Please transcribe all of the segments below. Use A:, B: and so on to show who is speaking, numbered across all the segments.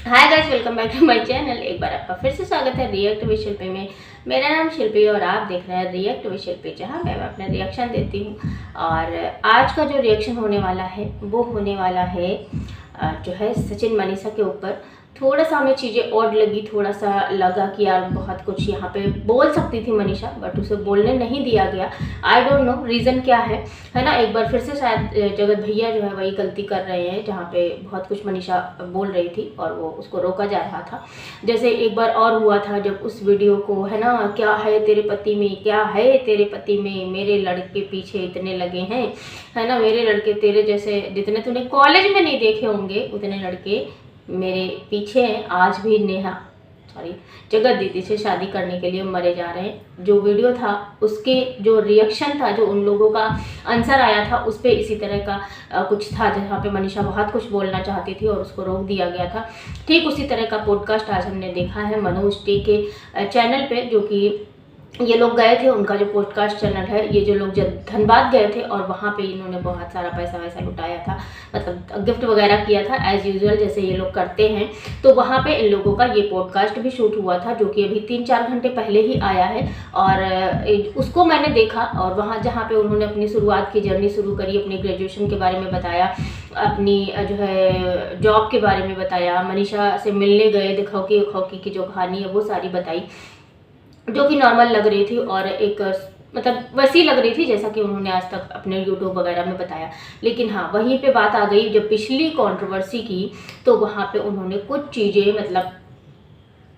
A: Hi guys, welcome back to my channel. एक बार आपका फिर से स्वागत है रिएक्ट विद शिल्पी में। मेरा नाम शिल्पी और आप देख रहे हैं रिएक्ट विद शिल्पी, जहां मैं अपना रिएक्शन देती हूं। और आज का जो रिएक्शन होने वाला है वो होने वाला है जो है सचिन मनीषा के ऊपर। थोड़ा सा हमें चीज़ें ऑड लगी, थोड़ा सा लगा कि यार बहुत कुछ यहाँ पे बोल सकती थी मनीषा, बट उसे बोलने नहीं दिया गया। आई डोंट नो रीज़न क्या है ना। एक बार फिर से शायद जगत भैया जो है वही गलती कर रहे हैं, जहाँ पे बहुत कुछ मनीषा बोल रही थी और वो उसको रोका जा रहा था। जैसे एक बार और हुआ था जब उस वीडियो को, है ना, क्या है तेरे पति में, क्या है तेरे पति में, मेरे लड़के पीछे इतने लगे हैं, है ना, मेरे लड़के तेरे जैसे जितने तूने कॉलेज में नहीं देखे होंगे उतने लड़के मेरे पीछे हैं। आज भी नेहा जगत दीदी से शादी करने के लिए मरे जा रहे हैं। जो वीडियो था उसके जो रिएक्शन था, जो उन लोगों का आंसर आया था, उस पर इसी तरह का कुछ था, जहाँ पे मनीषा बहुत कुछ बोलना चाहती थी और उसको रोक दिया गया था। ठीक उसी तरह का पॉडकास्ट आज हमने देखा है मनोज टी के चैनल पे, जो कि ये लोग गए थे, उनका जो पॉडकास्ट चैनल है, ये जो लोग जब धनबाद गए थे और वहाँ पे इन्होंने बहुत सारा पैसा वैसा लुटाया था, मतलब गिफ्ट वगैरह किया था एज यूजुअल जैसे ये लोग करते हैं। तो वहाँ पे इन लोगों का ये पॉडकास्ट भी शूट हुआ था, जो कि अभी 3-4 घंटे पहले ही आया है। और उसको मैंने देखा और वहाँ जहाँ पे उन्होंने अपनी शुरुआत की जर्नी शुरू करी, अपनी ग्रेजुएशन के बारे में बताया, अपनी जो है जॉब के बारे में बताया, मनीषा से मिलने गए, दिखाओ की जो कहानी है वो सारी बताई, जो कि नॉर्मल लग रही थी और एक मतलब वैसी लग रही थी जैसा कि उन्होंने आज तक अपने यूट्यूब वगैरह में बताया। लेकिन हाँ, वहीं पे बात आ गई जब पिछली कंट्रोवर्सी की, तो वहाँ पे उन्होंने कुछ चीज़ें, मतलब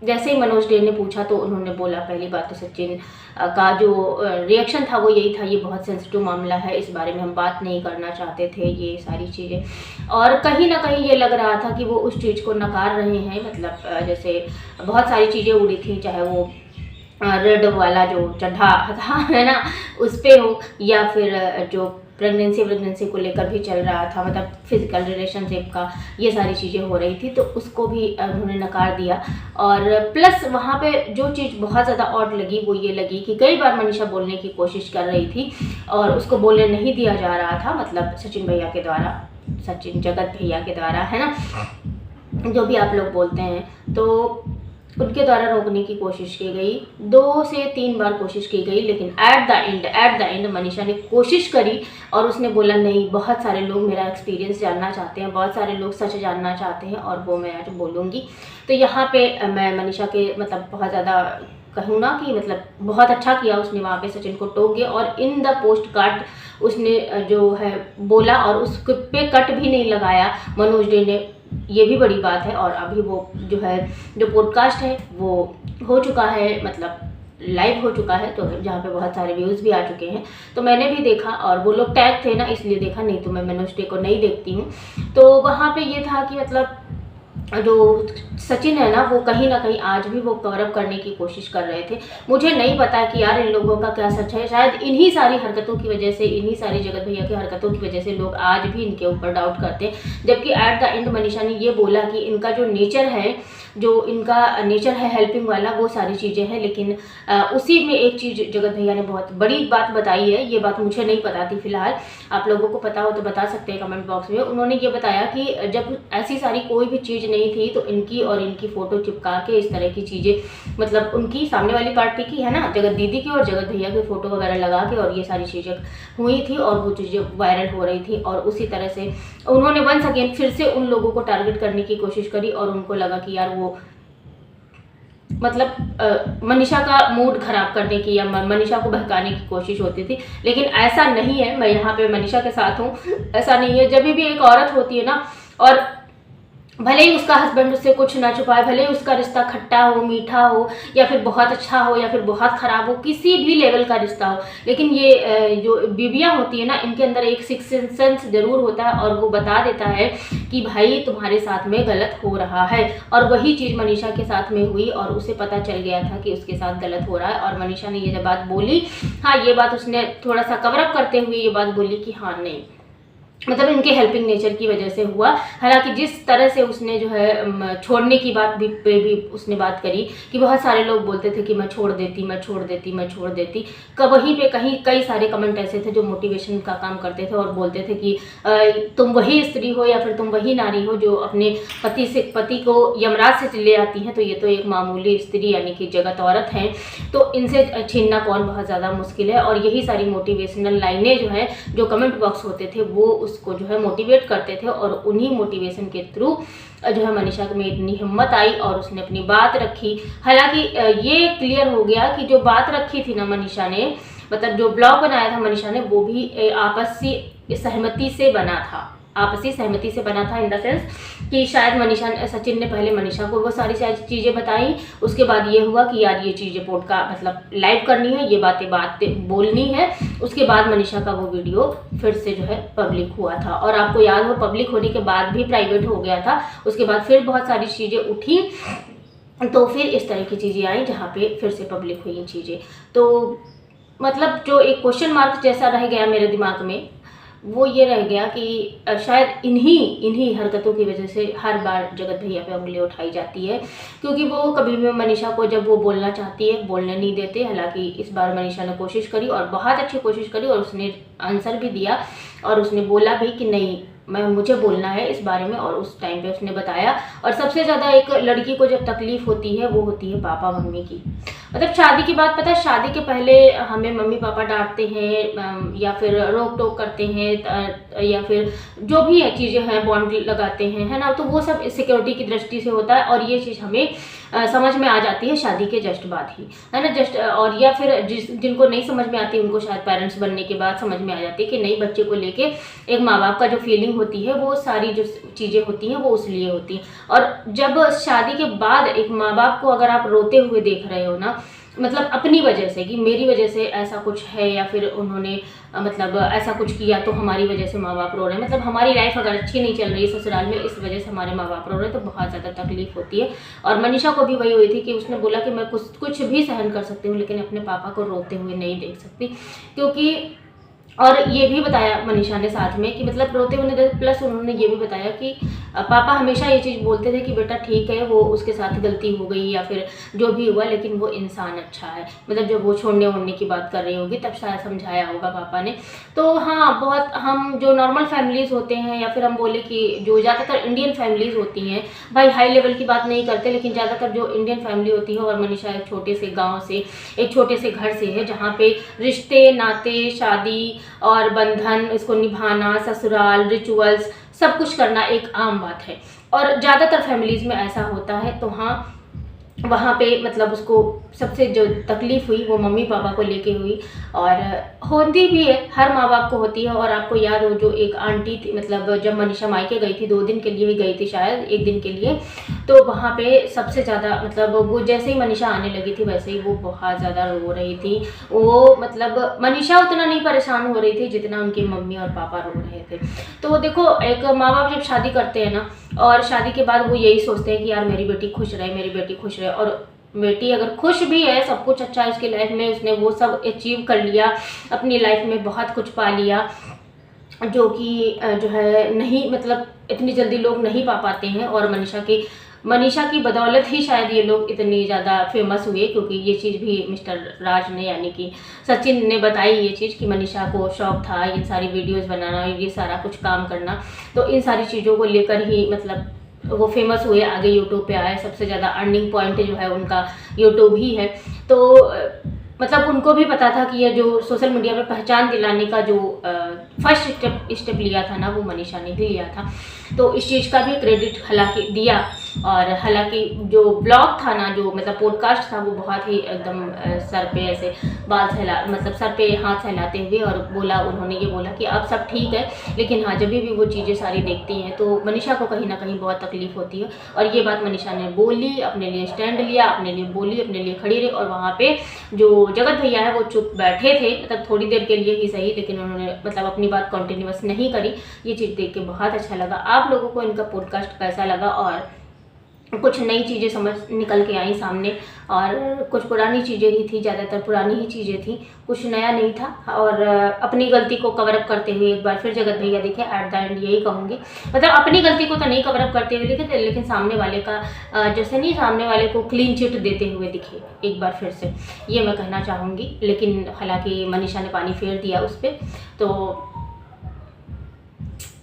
A: जैसे ही मनोज डे ने पूछा तो उन्होंने बोला, पहली बात तो सचिन का जो रिएक्शन था वो यही था, ये बहुत सेंसिटिव मामला है, इस बारे में हम बात नहीं करना चाहते थे, ये सारी चीज़ें। और कहीं ना कहीं ये लग रहा था कि वो उस चीज़ को नकार रहे हैं, मतलब जैसे बहुत सारी चीज़ें उड़ी थी, चाहे वो रेड वाला जो चढ़ा था, है ना, उस पे हो, या फिर जो प्रेगनेंसी को लेकर भी चल रहा था, मतलब फिजिकल रिलेशनशिप का, ये सारी चीज़ें हो रही थी, तो उसको भी उन्होंने नकार दिया। और प्लस वहाँ पे जो चीज़ बहुत ज़्यादा ऑड लगी वो ये लगी कि कई बार मनीषा बोलने की कोशिश कर रही थी और उसको बोलने नहीं दिया जा रहा था, मतलब सचिन भैया के द्वारा, सचिन जगत भैया के द्वारा, है ना, जो भी आप लोग बोलते हैं, तो उनके द्वारा रोकने की कोशिश की गई। 2 से 3 बार कोशिश की गई, लेकिन एट द एंड मनीषा ने कोशिश करी और उसने बोला नहीं, बहुत सारे लोग मेरा एक्सपीरियंस जानना चाहते हैं, बहुत सारे लोग सच जानना चाहते हैं और वो मैं आज बोलूँगी। तो यहाँ पे मैं मनीषा के मतलब बहुत ज़्यादा कहूँ ना कि मतलब बहुत अच्छा किया उसने, वहाँ पे सचिन को टोक गया और इन द पोस्ट कार्ड उसने जो है बोला और उस पे कट भी नहीं लगाया मनोज डे ने, ये भी बड़ी बात है। और अभी वो जो है जो पॉडकास्ट है वो हो चुका है, मतलब लाइव हो चुका है, तो जहाँ पे बहुत सारे व्यूज़ भी आ चुके हैं। तो मैंने भी देखा और वो लोग टैग थे ना, इसलिए देखा, नहीं तो मैं मनोज डे को नहीं देखती हूँ। तो वहाँ पे ये था कि मतलब जो सचिन है ना, वो कहीं ना कहीं आज भी वो कवर अप करने की कोशिश कर रहे थे। मुझे नहीं पता कि यार इन लोगों का क्या सच है, शायद इन्हीं सारी हरकतों की वजह से, इन्हीं सारी जगत भैया की हरकतों की वजह से लोग आज भी इनके ऊपर डाउट करते हैं। जबकि एट द एंड मनीषा ने ये बोला कि इनका जो नेचर है, जो इनका नेचर है हेल्पिंग वाला, वो सारी चीज़ें हैं। लेकिन उसी में एक चीज़ जगत भैया ने बहुत बड़ी बात बताई है, ये बात मुझे नहीं पता थी फिलहाल, आप लोगों को पता हो तो बता सकते हैं कमेंट बॉक्स में। उन्होंने ये बताया कि जब ऐसी सारी कोई भी चीज़ नहीं थी तो इनकी और इनकी फ़ोटो चिपका के इस तरह की चीज़ें, मतलब उनकी सामने वाली पार्टी की, है ना, जगत दीदी की और जगत भैया की फ़ोटो वगैरह लगा के और ये सारी चीज़ें हुई थी और वो चीज़ें वायरल हो रही थी। और उसी तरह से उन्होंने वंस अगेन फिर से उन लोगों को टारगेट करने की कोशिश करी और उनको लगा कि यार वो मतलब मनीषा का मूड खराब करने की या मनीषा को बहकाने की कोशिश होती थी। लेकिन ऐसा नहीं है, मैं यहाँ पे मनीषा के साथ हूँ, ऐसा नहीं है। जब भी एक औरत होती है ना, और भले ही उसका हस्बैंड उससे कुछ ना छुपाए, भले ही उसका रिश्ता खट्टा हो, मीठा हो, या फिर बहुत अच्छा हो, या फिर बहुत ख़राब हो, किसी भी लेवल का रिश्ता हो, लेकिन ये जो बीवियाँ होती है ना, इनके अंदर एक सिक्स्थ सेंस ज़रूर होता है और वो बता देता है कि भाई तुम्हारे साथ में गलत हो रहा है। और वही चीज़ मनीषा के साथ में हुई और उसे पता चल गया था कि उसके साथ गलत हो रहा है। और मनीषा ने ये जब बात बोली, हाँ, ये बात उसने थोड़ा सा कवर अप करते हुए ये बात बोली कि हाँ नहीं, मतलब इनके हेल्पिंग नेचर की वजह से हुआ। हालांकि जिस तरह से उसने जो है छोड़ने की बात भी उसने बात करी कि बहुत सारे लोग बोलते थे कि मैं छोड़ देती, मैं छोड़ देती, मैं छोड़ देती। वहीं पे कहीं कई सारे कमेंट ऐसे थे जो मोटिवेशन का काम करते थे और बोलते थे कि तुम वही स्त्री हो या फिर तुम वही नारी हो जो अपने पति को यमराज से ले आती हैं, तो ये तो एक मामूली स्त्री यानी कि जगत औरत हैं, तो इनसे छीनना कौन बहुत ज़्यादा मुश्किल है। और यही सारी मोटिवेशनल लाइनें जो है जो कमेंट बॉक्स होते थे वो उसको जो है मोटिवेट करते थे, और उन्हीं मोटिवेशन के थ्रू जो है मनीषा में इतनी हिम्मत आई और उसने अपनी बात रखी। हालांकि ये क्लियर हो गया कि जो बात रखी थी ना मनीषा ने, मतलब जो ब्लॉग बनाया था मनीषा ने, वो भी आपसी सहमति से बना था, आपसी सहमति से बना था इन द सेंस कि शायद सचिन ने पहले मनीषा को वो सारी चीज़ें बताई, उसके बाद ये हुआ कि यार ये चीज़ें पॉडकास्ट मतलब लाइव करनी है, ये बातें बोलनी है। उसके बाद मनीषा का वो वीडियो फिर से जो है पब्लिक हुआ था, और आपको याद हो पब्लिक होने के बाद भी प्राइवेट हो गया था। उसके बाद फिर बहुत सारी चीज़ें उठी, तो फिर इस तरह की चीज़ें आई जहाँ पे फिर से पब्लिक हुई चीज़ें। तो मतलब जो एक क्वेश्चन मार्क जैसा रह गया मेरे दिमाग में, वो ये रह गया कि शायद इन्हीं हरकतों की वजह से हर बार जगत भैया पे उंगली उठाई जाती है, क्योंकि वो कभी भी मनीषा को जब वो बोलना चाहती है बोलने नहीं देते। हालांकि इस बार मनीषा ने कोशिश करी और बहुत अच्छी कोशिश करी, और उसने आंसर भी दिया और उसने बोला भी कि नहीं मुझे बोलना है इस बारे में, और उस टाइम पे उसने बताया। और सबसे ज़्यादा एक लड़की को जब तकलीफ़ होती है वो होती है पापा मम्मी की। मतलब शादी की बात, पता है शादी के पहले हमें मम्मी पापा डांटते हैं या फिर रोक टोक करते हैं या फिर जो भी चीज़ें हैं बॉन्ड लगाते हैं, है ना, तो वो सब सिक्योरिटी की दृष्टि से होता है, और ये चीज़ हमें समझ में आ जाती है शादी के जस्ट बाद ही, है ना, और या फिर जिनको नहीं समझ में आती उनको शायद पेरेंट्स बनने के बाद समझ में आ जाती है कि नहीं, बच्चे को लेके एक माँ बाप का जो फीलिंग होती है वो सारी जो चीज़ें होती हैं वो उसलिए होती हैं। और जब शादी के बाद एक माँ बाप को अगर आप रोते हुए देख रहे हो ना, मतलब अपनी वजह से कि मेरी वजह से ऐसा कुछ है, या फिर उन्होंने मतलब ऐसा कुछ किया तो हमारी वजह से माँ बाप रो रहे हैं, मतलब हमारी लाइफ अगर अच्छी नहीं चल रही है ससुराल में, इस वजह से हमारे माँ बाप रो रहे हैं, तो बहुत ज़्यादा तकलीफ होती है। और मनीषा को भी वही हुई थी कि उसने बोला कि मैं कुछ भी सहन कर सकती हूँ, लेकिन अपने पापा को रोते हुए नहीं देख सकती, क्योंकि और ये भी बताया मनीषा ने साथ में कि मतलब रोते हुए, प्लस उन्होंने ये भी बताया कि पापा हमेशा ये चीज़ बोलते थे कि बेटा ठीक है वो उसके साथ गलती हो गई या फिर जो भी हुआ, लेकिन वो इंसान अच्छा है। मतलब जब वो छोड़ने वोड़ने की बात कर रही होगी तब शायद समझाया होगा पापा ने। तो हाँ, बहुत हम जो नॉर्मल फैमिलीज़ होते हैं, या फिर हम बोले कि जो ज़्यादातर इंडियन फैमिलीज़ होती हैं, भाई हाई लेवल की बात नहीं करते, लेकिन ज़्यादातर जो इंडियन फैमिली होती है, और मनीषा एक छोटे से गाँव से, एक छोटे से घर से है, जहाँ पे रिश्ते नाते शादी और बंधन, इसको निभाना, ससुराल रिचुअल्स सब कुछ करना एक आम बात है, और ज़्यादातर फैमिलीज़ में ऐसा होता है। तो हाँ, वहाँ पे मतलब उसको सबसे जो तकलीफ़ हुई वो मम्मी पापा को लेके हुई, और होती भी है, हर माँ बाप को होती है। और आपको याद हो जो एक आंटी थी, मतलब जब मनीषा मायके गई थी 2 दिन के लिए ही गई थी, शायद 1 दिन के लिए, तो वहाँ पे सबसे ज़्यादा मतलब वो जैसे ही मनीषा आने लगी थी वैसे ही वो बहुत ज़्यादा रो रही थी। वो मतलब मनीषा उतना नहीं परेशान हो रही थी जितना उनकी मम्मी और पापा रो रहे थे। तो देखो, एक माँ बाप जब शादी करते हैं ना, और शादी के बाद वो यही सोचते हैं कि यार मेरी बेटी खुश रहे, मेरी बेटी खुश रहे, और बेटी अगर खुश भी है, सब कुछ अच्छा है उसकी लाइफ में, उसने वो सब अचीव कर लिया अपनी लाइफ में, बहुत कुछ पा लिया जो कि जो है नहीं, मतलब इतनी जल्दी लोग नहीं पा पाते हैं। और मनीषा की बदौलत ही शायद ये लोग इतनी ज़्यादा फेमस हुए, क्योंकि ये चीज़ भी मिस्टर राज ने यानी कि सचिन ने बताई ये चीज़ कि मनीषा को शौक था ये सारी वीडियोस बनाना, ये सारा कुछ काम करना, तो इन सारी चीज़ों को लेकर ही मतलब वो फेमस हुए, आगे यूट्यूब पे आए। सबसे ज़्यादा अर्निंग पॉइंट जो है उनका यूट्यूब ही है। तो मतलब उनको भी पता था कि ये जो सोशल मीडिया पे पहचान दिलाने का जो फर्स्ट स्टेप लिया था ना, वो मनीषा ने ही लिया था। तो इस चीज़ का भी क्रेडिट हालांकि दिया, और हालांकि जो ब्लॉग था ना, जो मतलब पॉडकास्ट था, वो बहुत ही एकदम सर पे ऐसे मतलब सर पे हाथ सहलाते हुए, और उन्होंने ये बोला कि अब सब ठीक है, लेकिन हाँ, जब भी वो चीज़ें सारी देखती हैं तो मनीषा को कहीं ना कहीं बहुत तकलीफ होती है। और ये बात मनीषा ने बोली, अपने लिए स्टैंड लिया, अपने लिए बोली, अपने लिए खड़ी रही, और वहाँ पे जो जगत भैया है वो चुप बैठे थे, मतलब थोड़ी देर के लिए ही सही, लेकिन उन्होंने मतलब अपनी बात कंटिन्यूअस नहीं करी। ये चीज़ देख के बहुत अच्छा लगा। आप लोगों को इनका पॉडकास्ट कैसा लगा, और कुछ नई चीज़ें समझ निकल के आई सामने, और कुछ पुरानी चीज़ें ही थी, ज़्यादातर पुरानी ही चीज़ें थी, कुछ नया नहीं था। और अपनी गलती को कवर अप करते हुए एक बार फिर जगत भैया दिखे। एट द एंड यही कहूँगी, मतलब अपनी गलती को तो नहीं कवर अप करते हुए दिखे, लेकिन सामने वाले का जैसे नहीं, सामने वाले को क्लीन चिट देते हुए दिखे एक बार फिर से, ये मैं कहना चाहूँगी। लेकिन हालांकि मनीषा ने पानी फेर दिया उस पर, तो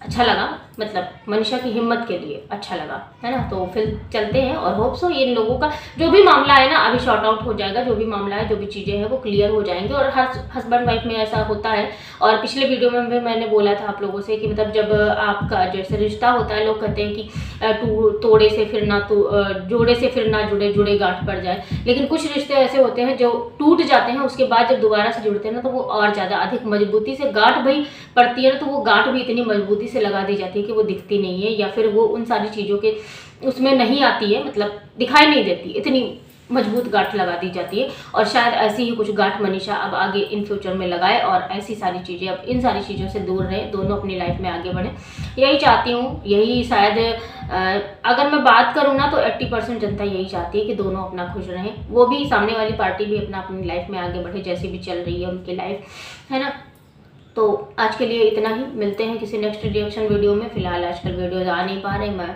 A: अच्छा लगा, मतलब मनीषा की हिम्मत के लिए अच्छा लगा, है ना। तो फिर चलते हैं, और होप सो इन लोगों का जो भी मामला है ना अभी शॉर्ट आउट हो जाएगा। जो भी मामला है, जो भी चीज़ें हैं वो क्लियर हो जाएंगे। और हर हस्बैंड वाइफ में ऐसा होता है। और पिछले वीडियो में भी मैंने बोला था आप लोगों से कि मतलब जब आपका जैसे रिश्ता होता है, लोग कहते हैं कि तोड़े से फिर ना जोड़े से फिर ना जुड़े, जुड़े गांठ पड़ जाए। लेकिन कुछ रिश्ते ऐसे होते हैं जो टूट जाते हैं, उसके बाद जब दोबारा से जुड़ते हैं ना, तो वो और ज़्यादा अधिक मजबूती से गांठ भाई पड़ती है ना, तो वो गांठ भी इतनी मजबूती से लगा दी जाती है कि वो दिखती नहीं है, या फिर वो उन सारी चीज़ों के उसमें नहीं आती है, मतलब दिखाई नहीं देती, इतनी मजबूत गांठ लगा दी जाती है। और शायद ऐसी ही कुछ गांठ मनीषा अब आगे इन फ्यूचर में लगाए, और ऐसी सारी चीज़ें, अब इन सारी चीज़ों से दूर रहे, दोनों अपनी लाइफ में आगे बढ़े, यही चाहती हूँ। यही शायद अगर मैं बात करूँ ना, तो 80% जनता यही चाहती है कि दोनों अपना खुश रहें, वो भी सामने वाली पार्टी भी अपना अपनी लाइफ में आगे बढ़े, जैसी भी चल रही है उनकी लाइफ, है ना। तो आज के लिए इतना ही, मिलते हैं किसी नेक्स्ट रिएक्शन वीडियो में। फिलहाल आजकल वीडियोज आ नहीं पा रहे, मैं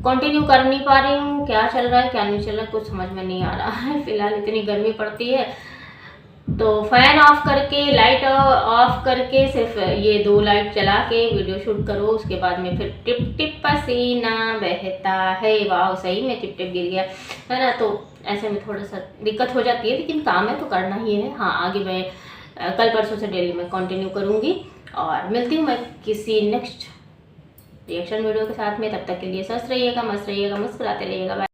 A: कंटिन्यू कर नहीं पा रही हूँ, क्या चल रहा है क्या नहीं चल रहा है कुछ समझ में नहीं आ रहा है। फिलहाल इतनी गर्मी पड़ती है, तो फैन ऑफ करके, लाइट ऑफ करके, सिर्फ ये 2 लाइट चला के वीडियो शूट करो, उसके बाद में फिर टिप टिप पसीना बहता है। वाह, सही में टिप टिप गिर गया, है ना। तो ऐसे में थोड़ा सा दिक्कत हो जाती है, लेकिन काम है तो करना ही है। हाँ, आगे मैं कल परसों से डेली में कंटिन्यू करूँगी, और मिलती हूँ मैं किसी नेक्स्ट रिएक्शन वीडियो के साथ में। तब तक के लिए स्वस्थ रहिएगा, मस्त रहिएगा, मुस्कुराते रहिएगा।